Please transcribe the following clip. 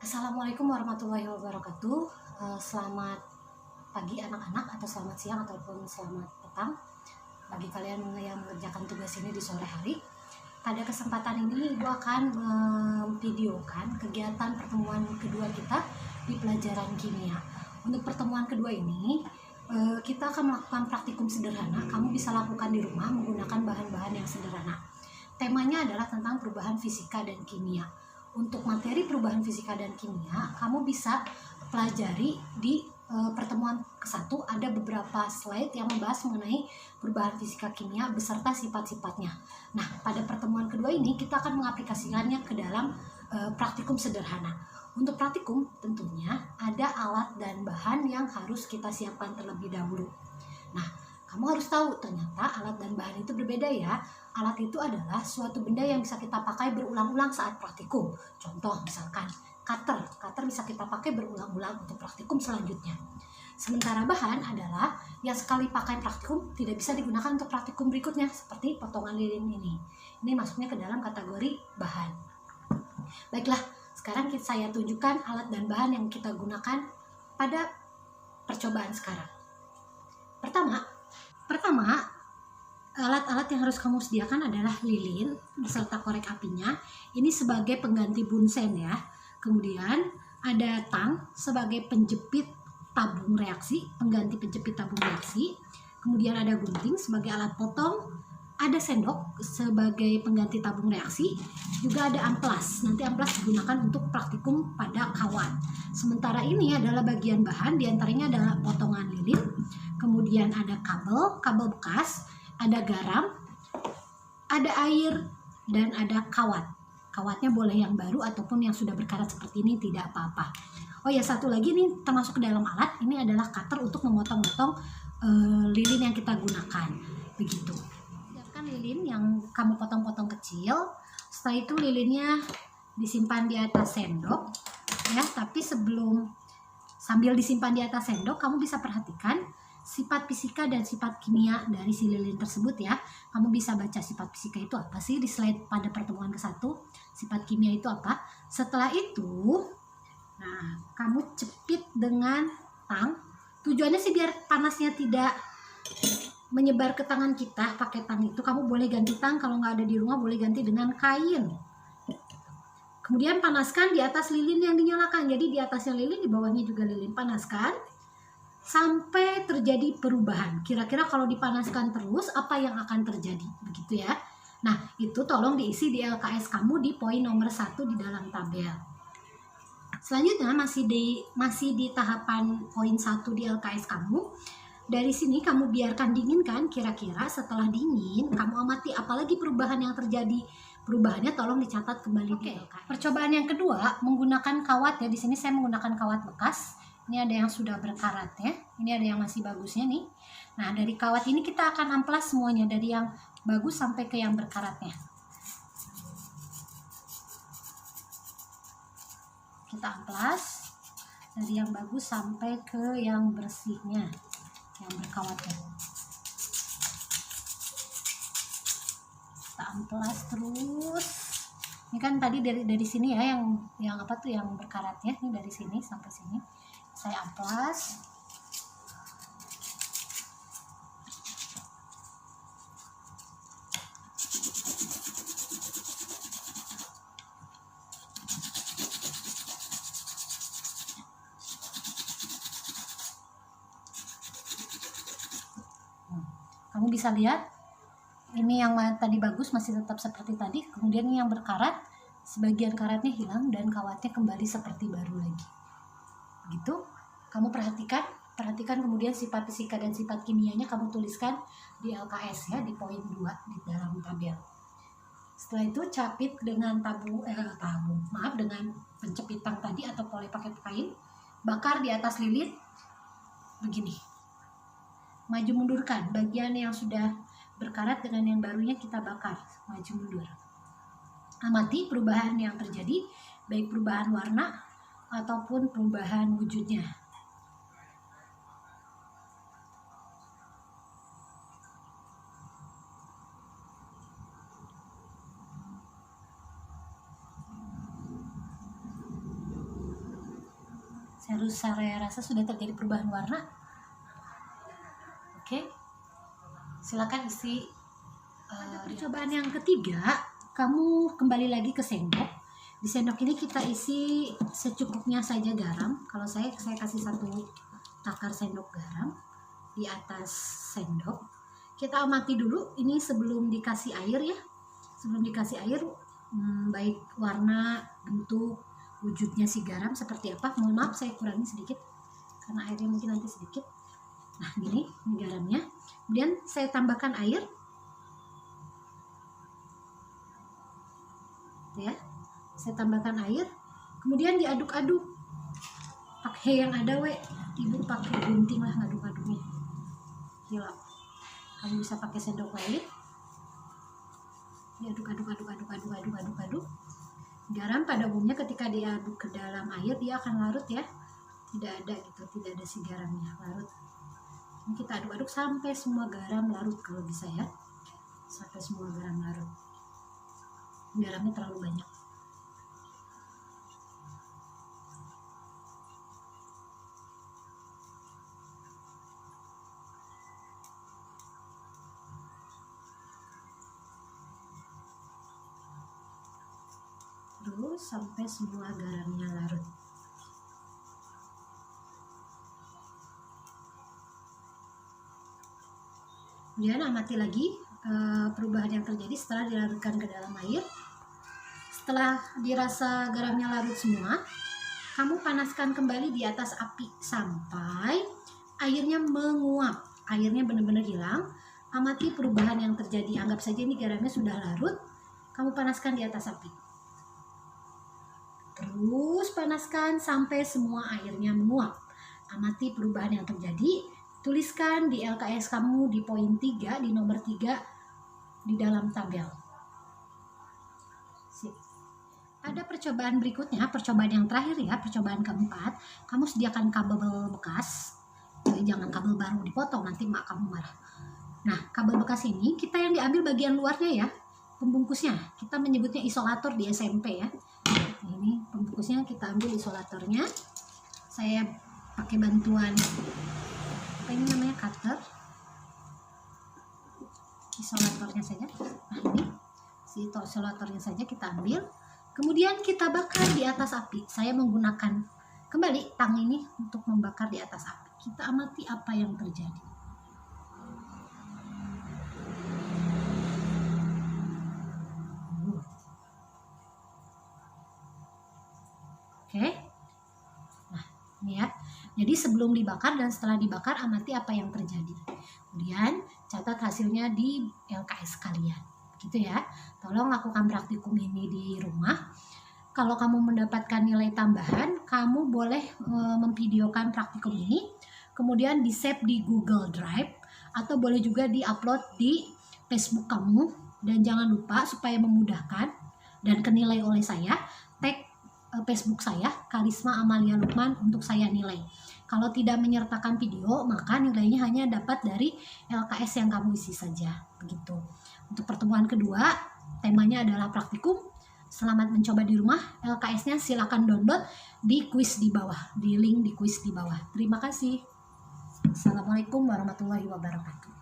Assalamualaikum warahmatullahi wabarakatuh. Selamat pagi anak-anak, atau selamat siang, ataupun selamat petang bagi kalian yang mengerjakan tugas ini di sore hari. Pada kesempatan ini Ibu akan memvideokan kegiatan pertemuan kedua kita di pelajaran kimia. Untuk pertemuan kedua ini kita akan melakukan praktikum sederhana. Kamu bisa lakukan di rumah menggunakan bahan-bahan yang sederhana. Temanya adalah tentang perubahan fisika dan kimia. Untuk materi perubahan fisika dan kimia, kamu bisa pelajari di pertemuan ke-1. Ada beberapa slide yang membahas mengenai perubahan fisika kimia beserta sifat-sifatnya. Nah, pada pertemuan kedua ini kita akan mengaplikasikannya ke dalam praktikum sederhana. Untuk praktikum tentunya ada alat dan bahan yang harus kita siapkan terlebih dahulu. Nah, kamu harus tahu ternyata alat dan bahan itu berbeda ya. Alat itu adalah suatu benda yang bisa kita pakai berulang-ulang saat praktikum. Contoh misalkan cutter. Cutter bisa kita pakai berulang-ulang untuk praktikum selanjutnya. Sementara bahan adalah yang sekali pakai praktikum tidak bisa digunakan untuk praktikum berikutnya, seperti potongan lilin ini. Ini masuknya ke dalam kategori bahan. Baiklah, sekarang saya tunjukkan alat dan bahan yang kita gunakan pada percobaan sekarang. Pertama, alat-alat yang harus kamu sediakan adalah lilin beserta korek apinya. Ini sebagai pengganti bunsen ya. Kemudian ada tang sebagai penjepit tabung reaksi, pengganti penjepit tabung reaksi. Kemudian ada gunting sebagai alat potong. Ada sendok sebagai pengganti tabung reaksi. Juga ada amplas. Nanti amplas digunakan untuk praktikum pada kawat. Sementara ini adalah bagian bahan, diantaranya adalah potongan lilin. Kemudian ada kabel bekas, ada garam, ada air, dan ada kawat. Kawatnya boleh yang baru ataupun yang sudah berkarat seperti ini, tidak apa-apa. Oh ya, satu lagi nih termasuk ke dalam alat, ini adalah cutter untuk memotong-motong lilin yang kita gunakan. Begitu. Siapkan lilin yang kamu potong-potong kecil. Setelah itu lilinnya disimpan di atas sendok ya, tapi sambil disimpan di atas sendok, kamu bisa perhatikan sifat fisika dan sifat kimia dari si lilin tersebut ya. Kamu bisa baca sifat fisika itu apa sih di slide pada pertemuan ke-1, sifat kimia itu apa. Setelah itu, nah, kamu cepit dengan tang. Tujuannya sih biar panasnya tidak menyebar ke tangan kita. Pakai tang itu kamu boleh ganti tang, kalau nggak ada di rumah boleh ganti dengan kain. Kemudian panaskan di atas lilin yang dinyalakan. Jadi di atasnya lilin, di bawahnya juga lilin. Panaskan sampai terjadi perubahan. Kira-kira kalau dipanaskan terus, apa yang akan terjadi? Begitu ya. Nah, itu tolong diisi di LKS kamu di poin nomor 1 di dalam tabel. Selanjutnya masih di tahapan poin 1 di LKS kamu. Dari sini kamu biarkan dinginkan. Kira-kira setelah dingin, kamu amati apalagi perubahan yang terjadi. Perubahannya tolong dicatat kembali di LKS. Percobaan yang kedua menggunakan kawat ya. Di sini saya menggunakan kawat bekas. Ini ada yang sudah berkarat ya. Ini ada yang masih bagusnya nih. Nah, dari kawat ini kita akan amplas semuanya, dari yang bagus sampai ke yang berkaratnya. Kita amplas dari yang bagus sampai ke yang bersihnya, yang berkawatnya. Kita amplas terus. Ini kan tadi dari sini ya, yang apa tuh yang berkaratnya. Ini dari sini sampai sini. Saya amplas. Kamu bisa lihat ini yang tadi bagus masih tetap seperti tadi. Kemudian ini yang berkarat, sebagian karatnya hilang dan kawatnya kembali seperti baru lagi. Begitu. Kamu perhatikan kemudian sifat fisika dan sifat kimianya kamu tuliskan di LKS ya, di poin 2 di dalam tabel. Setelah itu capit dengan dengan pencepit tang tadi atau boleh pakai kain, bakar di atas lilin begini. Maju mundurkan bagian yang sudah berkarat dengan yang barunya kita bakar, maju mundur. Amati perubahan yang terjadi, baik perubahan warna ataupun perubahan wujudnya. Saya rasa sudah terjadi perubahan warna. Oke, silakan isi. Percobaan yang ketiga, kamu kembali lagi ke sendok. Di sendok ini kita isi secukupnya saja garam. Kalau saya kasih 1 takar sendok garam di atas sendok. Kita amati dulu ini sebelum dikasih air ya. Sebelum dikasih air, baik warna, bentuk, wujudnya si garam seperti apa. Mohon maaf saya kurangi sedikit karena airnya mungkin nanti sedikit. Nah ini garamnya. Kemudian saya tambahkan air ya, saya tambahkan air, kemudian diaduk-aduk pakai yang ada ibu pakai gunting lah ngaduk-aduknya. Gila, kamu bisa pakai sendok lain, diaduk-aduk. Garam pada umumnya ketika diaduk ke dalam air dia akan larut ya, tidak ada si garamnya, larut. Ini kita aduk-aduk sampai semua garam larut kalau bisa ya, sampai semua garam larut. Garamnya terlalu banyak. Terus sampai semua garamnya larut. Kemudian amati lagi perubahan yang terjadi setelah dilarutkan ke dalam air. Setelah dirasa garamnya larut semua, kamu panaskan kembali di atas api sampai airnya menguap, airnya benar-benar hilang. Amati perubahan yang terjadi. Anggap saja ini garamnya sudah larut, kamu panaskan di atas api. Terus panaskan sampai semua airnya menguap. Amati perubahan yang terjadi. Tuliskan di LKS kamu di poin 3, di nomor 3 di dalam tabel. Ada percobaan berikutnya, percobaan yang terakhir ya, percobaan keempat. Kamu sediakan kabel bekas, jangan kabel baru dipotong, nanti mak kamu marah. Nah, kabel bekas ini kita yang diambil bagian luarnya ya, pembungkusnya. Kita menyebutnya isolator di SMP ya. Nah, ini pembungkusnya kita ambil isolatornya. Saya pakai bantuan apa ini namanya, cutter. Isolatornya saja. Nah, ini si isolatornya saja kita ambil. Kemudian kita bakar di atas api. Saya menggunakan kembali tang ini untuk membakar di atas api. Kita amati apa yang terjadi. Oke. Nah, ini ya. Jadi sebelum dibakar dan setelah dibakar amati apa yang terjadi. Kemudian catat hasilnya di LKS kalian. Gitu ya, tolong lakukan praktikum ini di rumah. Kalau kamu mendapatkan nilai tambahan, kamu boleh memvideokan praktikum ini, kemudian di save di Google Drive, atau boleh juga di-upload di Facebook kamu. Dan jangan lupa supaya memudahkan dan kenilai oleh saya, tag Facebook saya, Karisma Amalia Lukman, untuk saya nilai. Kalau tidak menyertakan video, maka nilainya hanya dapat dari LKS yang kamu isi saja. Begitu. Untuk pertemuan kedua, temanya adalah praktikum. Selamat mencoba di rumah. LKS-nya silakan download di kuis di bawah, di link di kuis di bawah. Terima kasih. Assalamualaikum warahmatullahi wabarakatuh.